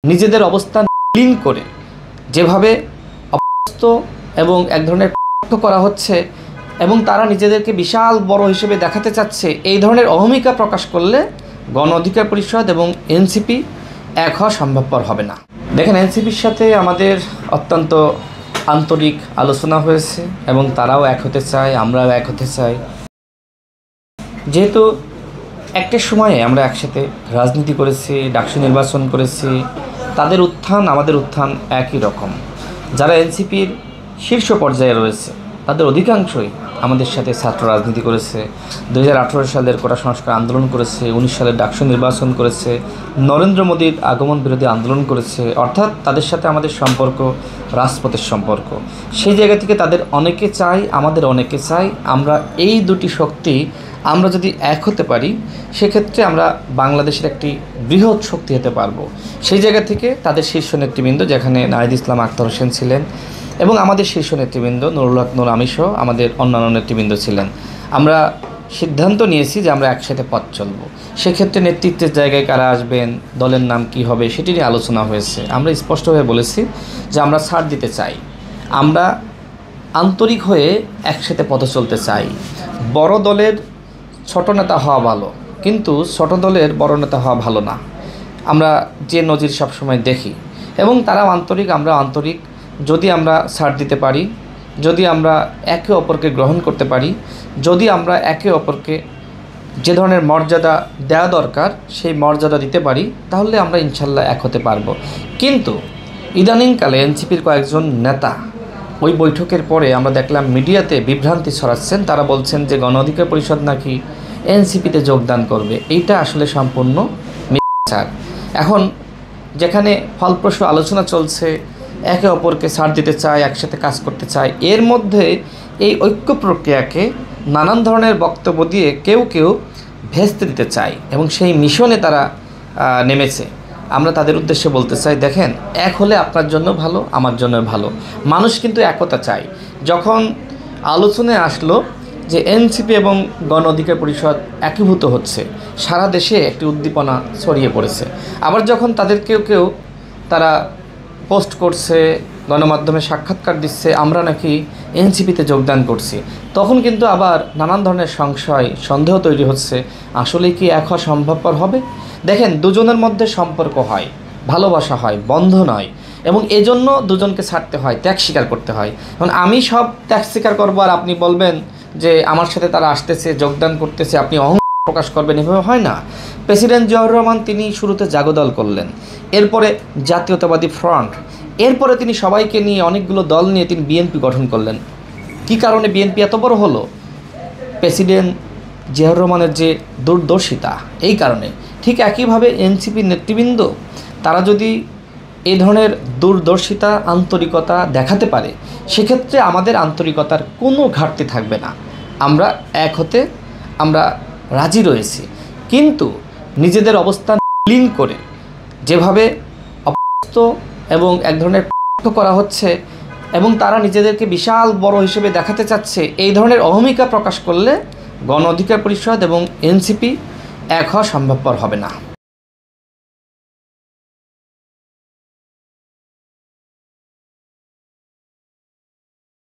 নিজেদের অবস্থান ক্লিন করে যেভাবে অপদস্থ এবং এক ধরনের কটাক্ষ করা হচ্ছে এবং তারা নিজেদেরকে বিশাল বড় হিসেবে দেখাতে চাচ্ছে, এই ধরনের অহমিকা প্রকাশ করলে গণ অধিকার পরিষদ এবং এনসিপি এক হওয়া সম্ভবপর হবে না। দেখেন, এনসিপির সাথে আমাদের অত্যন্ত আন্তরিক আলোচনা হয়েছে এবং তারাও এক হতে চায়, আমরাও এক হতে চাই। যেহেতু একটা সময়ে আমরা একসাথে রাজনীতি করেছি, ডাকসু নির্বাচন করেছি, তাদের উত্থান আমাদের উত্থান একই রকম। যারা এনসিপির শীর্ষ পর্যায়ে রয়েছে তাদের অধিকাংশই আমাদের সাথে ছাত্র রাজনীতি করেছে, 2018 সালের কোটা সংস্কার আন্দোলন করেছে, 19 সালের ডাকসু নির্বাচন করেছে, নরেন্দ্র মোদীর আগমন বিরোধী আন্দোলন করেছে। অর্থাৎ তাদের সাথে আমাদের সম্পর্ক রাজপথের সম্পর্ক। সেই জায়গা থেকে তাদের অনেকে চাই, আমাদের অনেকে চাই আমরা এই দুটি শক্তি আমরা যদি এক হতে পারি সেক্ষেত্রে আমরা বাংলাদেশের একটি বৃহৎ শক্তি হতে পারবো। সেই জায়গা থেকে তাদের শীর্ষ নেতৃবৃন্দ, যেখানে নাহিদ ইসলাম আখতার হোসেন ছিলেন এবং আমাদের শীর্ষ নেতৃবৃন্দ নুরুল হক নূর আমিসহ আমাদের অন্যান্য নেতৃবৃন্দ ছিলেন, আমরা সিদ্ধান্ত নিয়েছি যে আমরা একসাথে পথ চলব। সেক্ষেত্রে নেতৃত্বের জায়গায় কারা আসবেন, দলের নাম কি হবে সেটি নিয়ে আলোচনা হয়েছে। আমরা স্পষ্টভাবে বলেছি যে আমরা ছাড় দিতে চাই, আমরা আন্তরিক হয়ে একসাথে পথে চলতে চাই। বড় দলের ছোট নেতা হওয়া ভালো, কিন্তু ছোট দলের বড় নেতা হওয়া ভালো না। আমরা যে নজির সবসময় দেখি এবং তারাও আন্তরিক, আমরা আন্তরিক। যদি আমরা ছাড় দিতে পারি, যদি আমরা একে অপরকে গ্রহণ করতে পারি, যদি আমরা একে অপরকে যে ধরনের মর্যাদা দেওয়া দরকার সেই মর্যাদা দিতে পারি, তাহলে আমরা ইনশাল্লাহ এক হতে পারবো। কিন্তু ইদানিংকালে এনসিপির কয়েকজন নেতা ওই বৈঠকের পরে আমরা দেখলাম মিডিয়াতে বিভ্রান্তি ছড়াচ্ছেন। তারা বলছেন যে গণ অধিকার পরিষদ নাকি এনসিপিতে যোগদান করবে। এইটা আসলে সম্পূর্ণ মিথ্যা। এখন যেখানে ফলপ্রসূ আলোচনা চলছে, একে অপরকে ছাড় দিতে চায়, একসাথে কাজ করতে চায়, এর মধ্যে এই ঐক্য প্রক্রিয়াকে নানান ধরনের বক্তব্য দিয়ে কেউ কেউ ভেস্তে দিতে চায় এবং সেই মিশনে তারা নেমেছে। আমরা তাদের উদ্দেশ্যে বলতে চাই, দেখেন, এক হলে আপনার জন্য ভালো, আমার জন্য ভালো। মানুষ কিন্তু একতা চায়। যখন আলোচনায় আসলো যে এনসিপি এবং গণ অধিকার পরিষদ একীভূত হচ্ছে, সারা দেশে একটি উদ্দীপনা ছড়িয়ে পড়েছে। আবার যখন তাদের কেউ তারা পোস্ট করছে, গণমাধ্যমে সাক্ষাৎকার দিচ্ছে আমরা নাকি এনসিপিতে যোগদান করছি, তখন কিন্তু আবার নানান ধরনের সংশয়, সন্দেহ তৈরি হচ্ছে, আসলে কি এক হওয়া সম্ভবপর হবে? দেখেন, দুজনের মধ্যে সম্পর্ক হয়, ভালোবাসা হয়, বন্ধন হয় এবং এজন্য দুজনকে ছাড়তে হয়, ত্যাগ স্বীকার করতে হয়। এখন আমি সব ত্যাগ স্বীকার করবো আর আপনি বলবেন যে আমার সাথে তারা আসতেছে, যোগদান করতেছে, আপনি অহংকার প্রকাশ করবেন, এভাবে হয় না। প্রেসিডেন্ট জিয়াউর রহমান তিনি শুরুতে জাগদল করলেন, এরপরে জাতীয়তাবাদী ফ্রন্ট, এরপরে তিনি সবাইকে নিয়ে অনেকগুলো দল নিয়ে তিনি বিএনপি গঠন করলেন। কি কারণে বিএনপি এত বড় হলো? প্রেসিডেন্ট জিয়াউর রহমানের যে দূরদর্শিতা, এই কারণে। ঠিক একইভাবে এনসিপির নেতৃবৃন্দ তারা যদি এই ধরনের দূরদর্শিতা, আন্তরিকতা দেখাতে পারে, সেক্ষেত্রে আমাদের আন্তরিকতার কোনো ঘাটতি থাকবে না। আমরা এক হতে আমরা রাজি রয়েছি, কিন্তু নিজেদের অবস্থান ক্লিন করে যেভাবে অপদস্থ এবং এক ধরনের কটাক্ষ করা হচ্ছে এবং তারা নিজেদেরকে বিশাল বড় হিসেবে দেখাতে চাচ্ছে, এই ধরনের অহমিকা প্রকাশ করলে গণ অধিকার পরিষদ এবং এনসিপি এক হওয়া সম্ভবপর হবে না।